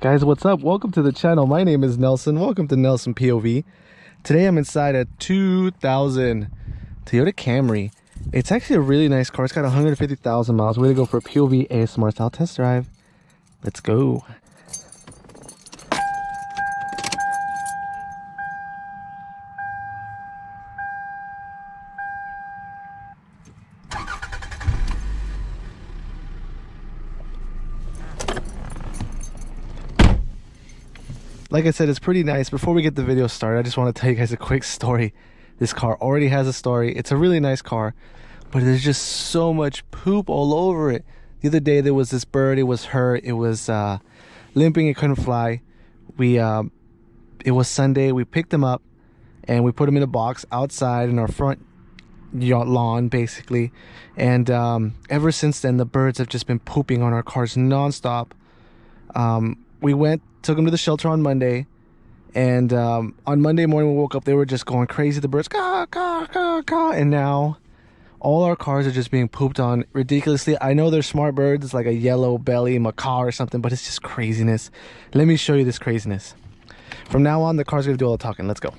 Guys, what's up? Welcome to the channel. My name is Nelson. Welcome to Nelson POV. Today I'm inside a 2000 Toyota Camry. It's actually a really nice car. It's got 150,000 miles. We're gonna go for a POV ASMR style test drive. Let's go. Like I said, it's pretty nice. Before we get the video started, I just want to tell you guys a quick story. This car already has a story. It's a really nice car, but there's just so much poop all over it. The other day there was this bird. It was hurt. It was limping. It couldn't fly. It was Sunday. We picked him up and we put him in a box outside in our front lawn, basically. And ever since then, the birds have just been pooping on our cars nonstop. We took him to the shelter on Monday, and on Monday morning we woke up, they were just going crazy. The birds, caw, caw, caw, caw, and now all our cars are just being pooped on ridiculously. I know they're smart birds, it's like a yellow belly macaw or something, but it's just craziness. Let me show you this craziness. From now on, the car's gonna do all the talking. Let's go.